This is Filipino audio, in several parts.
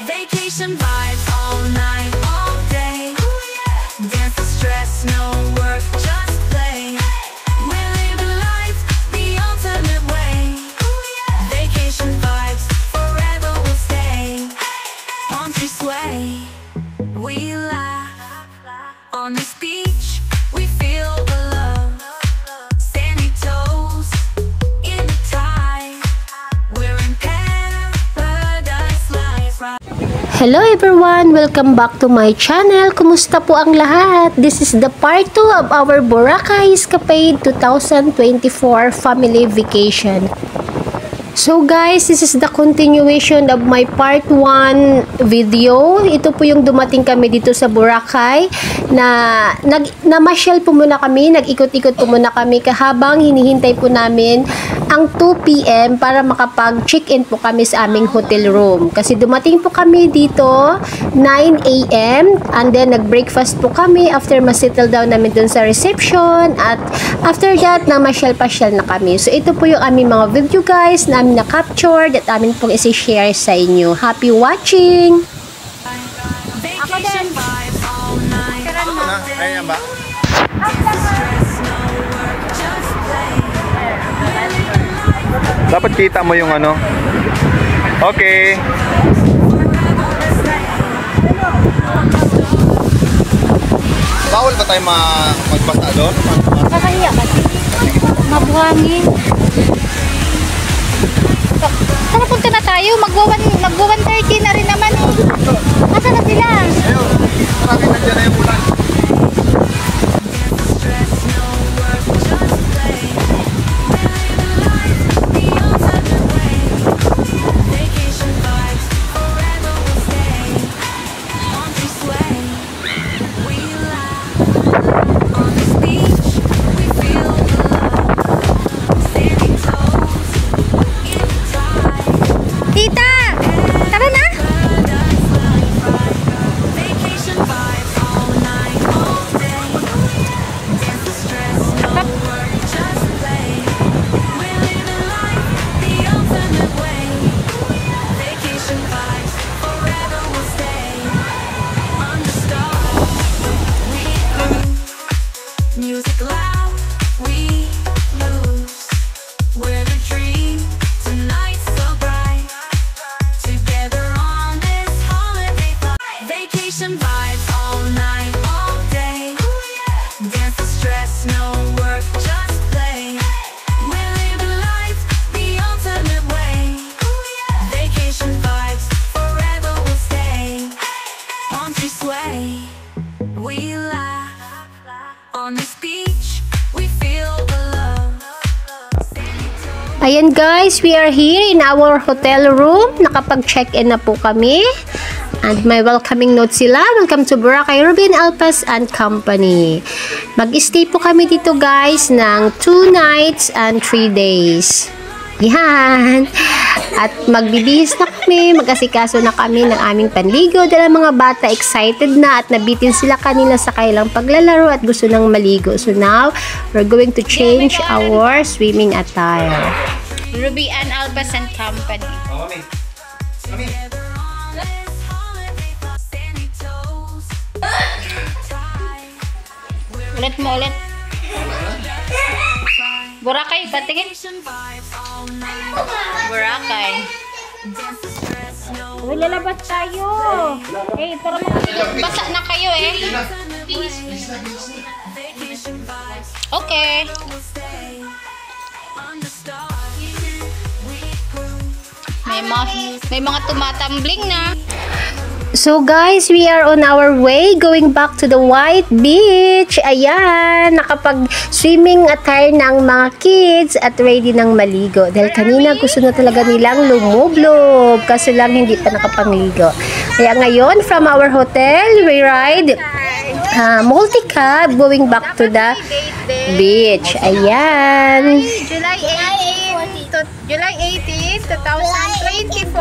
Vacation vibes all night, all day. Dance the stress, no work, just play. We're living life the ultimate way. Vacation vibes, forever we'll stay. Palm trees sway, we laugh. On this beach, we feel the love. Sandy toes in the tide. We're in paradise life. Hello everyone! Welcome back to my channel. Kumusta po ang lahat? This is the part 2 of our Boracay Escapade 2024 family vacation. So guys, this is the continuation of my part 1 video. Ito po yung dumating kami dito sa Boracay na namasyal po muna kami, nag-ikot-ikot po muna kami habang hinihintay po namin ang 2 PM para makapag-check-in po kami sa aming hotel room. Kasi dumating po kami dito 9 AM and then nag-breakfast po kami after ma-settle down namin dun sa reception at after that namasyal-pasyal na kami. So ito po yung aming mga video guys na aming na-captured at amin pong isi-share sa inyo. Happy watching! Vacation vibes all night. Ayan ba? Dapat kita mo yung ano. Okay. Bawal ba tayo magbasa doon? Kakahiya kasi mabuhangin. Tara, punta na tayo. Mag-1:30 na rin naman eh. Asa na sila? Ayun. Marami nandiyan na yung ulan. Tita! Tara na! Music loud, we lose. We're the dream, tonight's so bright. Together on this holiday flight. Vacation vibes all night, all day. Dance the stress, no work, just play. We're living life the ultimate way. Vacation vibes, forever we'll stay. Palm trees sway, we laugh. On this beach, we feel the love. Ayan guys, we are here in our hotel room. Nakapag-check-in na po kami. And may welcoming note sila. Welcome to Boracay Ruben Alpas and Company. Mag-stay po kami dito guys ng 2 nights and 3 days. Yan. At magbibihis na kami, mag-asikaso na kami ng aming panligo dahil ang mga bata excited na at nabitin sila kanina sa kailang paglalaro at gusto nang maligo. So now, we're going to change our swimming attire. Ruby and Alpas and Company. Ulit mo ulit. Boracay, patingin. Boracay. Uy, lalabas tayo. Hey, tara mo. Basa na kayo eh. Okay. May mga tumatambling na. So guys, we are on our way going back to the White Beach. Ayan, nakapag-swimming attire ng mga kids at ready ng maligo. Dahil kanina gusto na talaga nilang lumublob, kaso lang hindi pa nakapangligo. Kaya ngayon, from our hotel, we ride multi-cab going back to the beach. Ayan. July 18, 2024.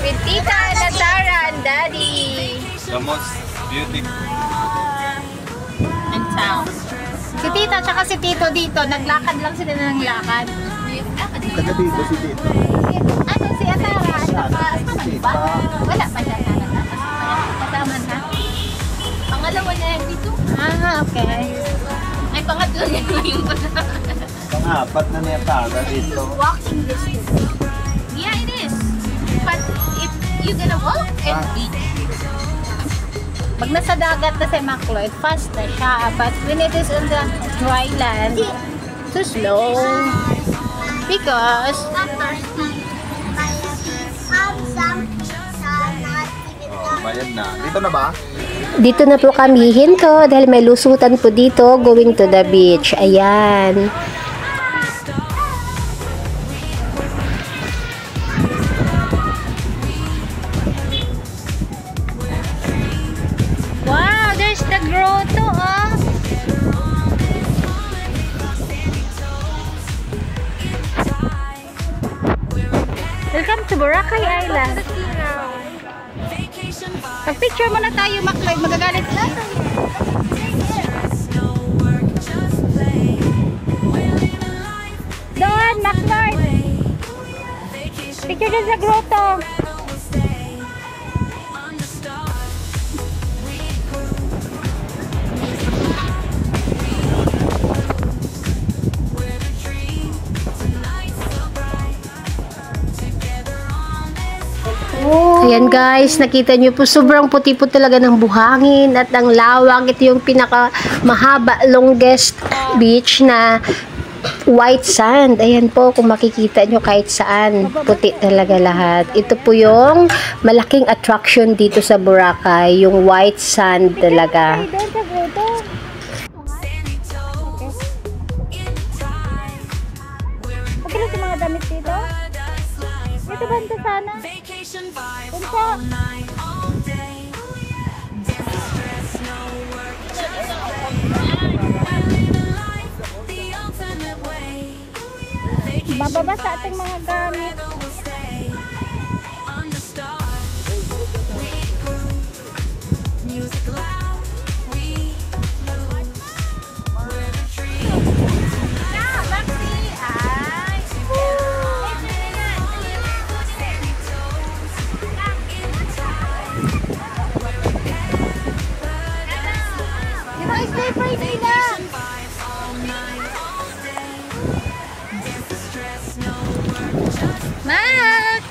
With Tita, Natara, and Daddy. The most beautiful. And town. Si Tita tsaka si Tito dito, naglakad lang sila ng lakad. Taga dito si Tito. Ano si Apat na niyata dito. Walking distance. Yeah, it is. But if you gonna walk and beach. Pag nasa dagat na si Macloyd, fast na siya. But when it is on the dry land, too slow. Because Oh, bayad na. Dito na ba? Dito na po kami hinto dahil may lusutan po dito going to the beach. Ayan. wow, there's the grotto, oh. Welcome to Boracay Island. Pag-picture muna tayo, Macloyd. Magagalit na. Doon, Macloyd. Picture dyan sa grotto. Ayan guys, nakita nyo po sobrang puti po talaga ng buhangin at ang lawak. Ito yung pinaka mahaba, longest beach na white sand. Ayan po, kung makikita nyo kahit saan, puti talaga lahat. Ito po yung malaking attraction dito sa Boracay, yung white sand talaga. Doon sa grotto. Okay lang sa mga damit dito? Ito ba ito sana? Punta. Bababa sa ating mga gamit. Stay right nila. Max!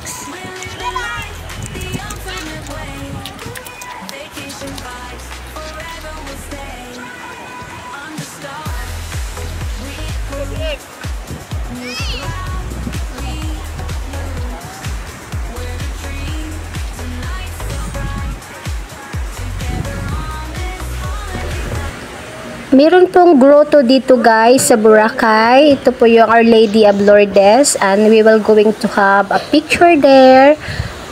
Meron pong grotto dito guys sa Boracay. Ito po yung Our Lady of Lourdes and we will going to have a picture there.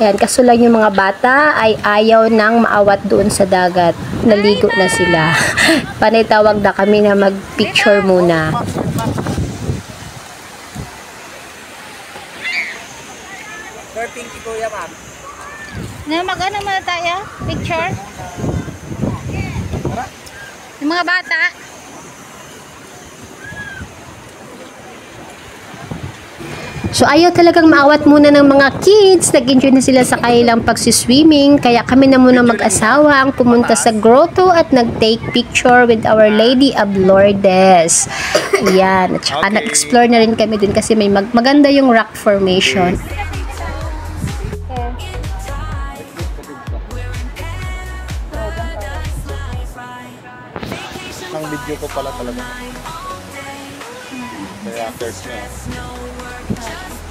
Ayan, kaso lang yung mga bata ay ayaw nang maawat doon sa dagat. Naligo na sila. Panitawag na kami na mag-picture muna. Na mag-ano muna tayo? Picture? Yung mga bata. So ayaw talagang maawat muna ng mga kids. Nag-enjoy na sila sa kanilang pagsiswimming. Kaya kami na muna mag-asawa ang pumunta sa grotto at nag-take picture with Our Lady of Lourdes. Ayan. At saka nag-explore na rin kami dun kasi may maganda yung rock formation. Ang video ko pala talaga. Kaya first niya.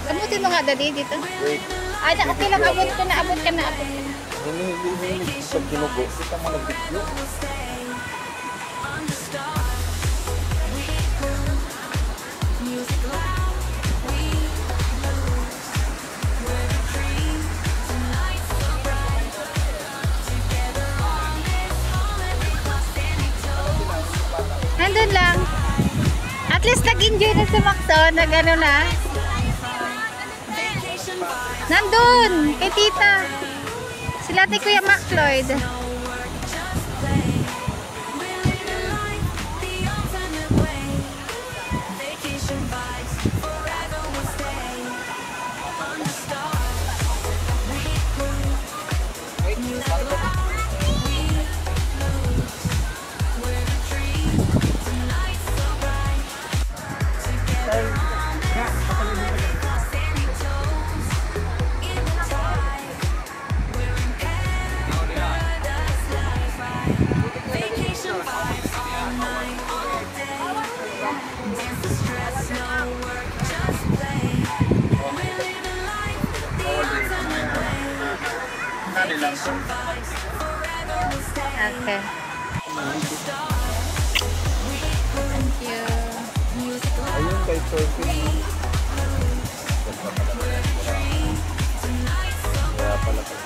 Abutin mo nga dali dito. Wait. Ay, okay lang. Abot ka na. Hindi. Pag ginugo, kita mo nag-video. Nandun lang. At least nag-enjoy na si Max, oh. Nag-ano na. Nandun! Kay tita. Sila ni Kuya Macloyd. Okay. Thank you. Ayun kay surfing. Kaya pala pala.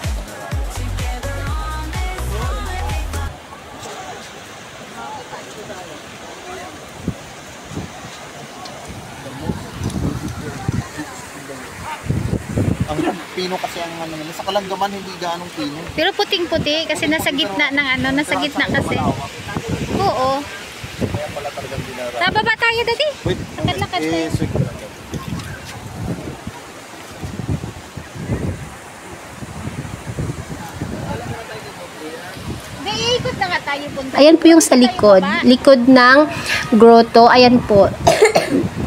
Ang pino kasi ang ano nila. Sa Kalanggaman hindi gaanong pino. Pero puting-puti kasi nasa gitna ng ano, nasa gitna kasi. Oo. Kaya pala talagang dinara. Bababa tayo, Daddy. Wait, Lakad-lakad tayo. sweet ko lang yan. Hindi, iikot na nga tayo punta. Ayan po yung sa likod. Likod ng grotto. Ayan po.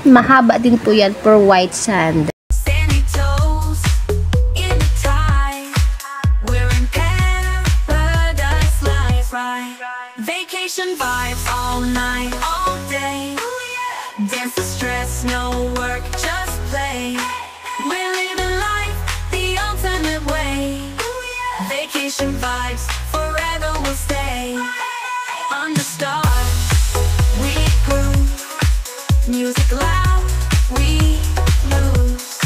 Mahaba din po yan for white sand. Sandy toes in the tide. We're in paradise life, right? Vacation vibes all night, all day. Dance the stress, no work, just play. We're living life the ultimate way. Vacation vibes forever will stay. On the stars, we groove. Music loud, we lose.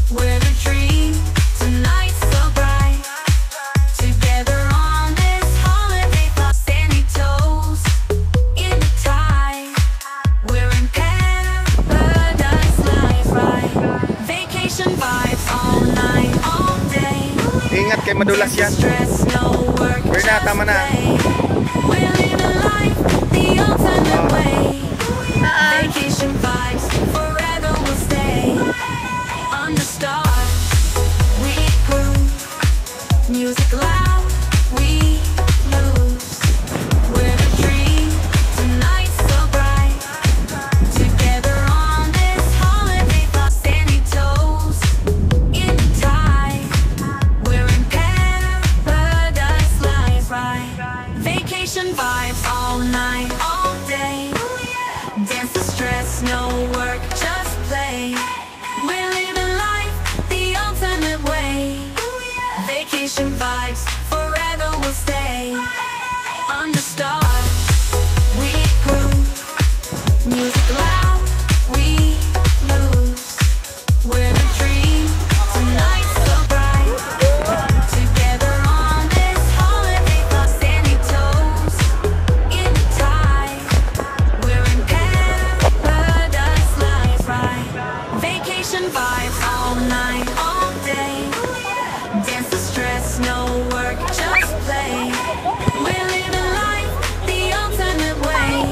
We're the dream, tonight so bright. Together on this holiday flight. Sandy toes in the tide. We're in paradise life, right? Vacation vibes all night, all day. Ingat kay madulas yan. Stress, no work, Berna, just tama na. play. We're living life the ultimate way. Vacation vibes forever will stay. On the stars, we groove. Music loud, we lose. We're the dream, tonight so bright. Together on this holiday flight. Sandy toes in the tide. We're in paradise life, right? Vacation vibes all night, all day. Dance the stress, no work, just play. We're living life the ultimate way. Vacation vibes forever will stay. On the stars, we groove. Music loud, we lose. We're the dream, tonight so bright. Together on this holiday flight. Sandy toes in the tide. We're in paradise life, right? Vacation vibes all night, all day. Dance the stress, no work, just play. We're living life the ultimate way.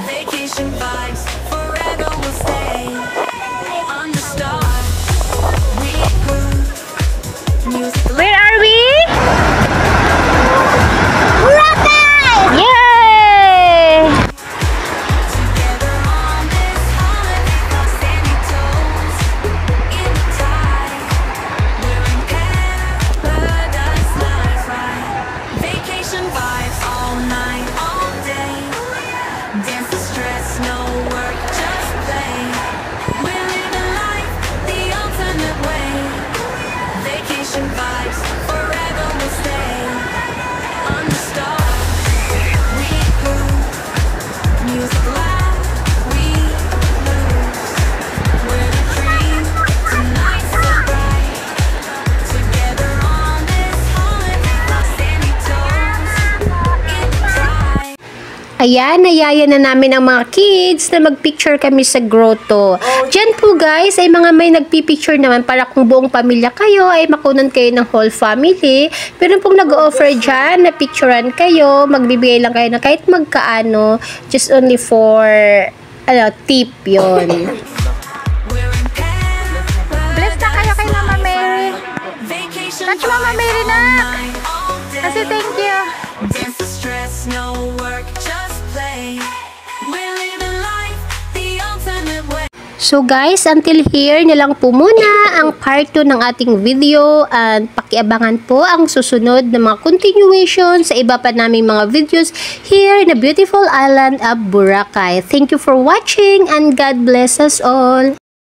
Vacation vibes forever will stay. On the stars, we groove. Music Where are we? Yay! together on this holiday flight. Sandy toes in the tide. We're in paradise life, right? Vacation vibes all night, all day. Dance the stress, no work, just play. We're living life the ultimate way. Vacation vibes forever will stay. On the stars, we groove. Music loud, we lose. We're the dream, tonight so bright. Together on this holiday flight. Sandy toes in the tide. Ayan, nayaya na namin ang mga kids na magpicture kami sa grotto. Diyan po guys, ay mga may nagpipicture naman para kung buong pamilya kayo, ay makunan kayo ng whole family. Pero pong nag-offer dyan, na picturean kayo, magbibigay lang kayo na kahit magkaano, just only for, tip yon. We're in Bless na kayo kay Mama Mary. vacation Touch Mama vibes Mary all na. night, all day. Kasi thank you. Dance the stress, no work, just play. We're living life the ultimate way. So guys, until here na lang po muna ang part 2 ng ating video and pakiabangan po ang susunod na mga continuation sa iba pa naming mga videos here in the beautiful island of Boracay. Thank you for watching and God bless us all.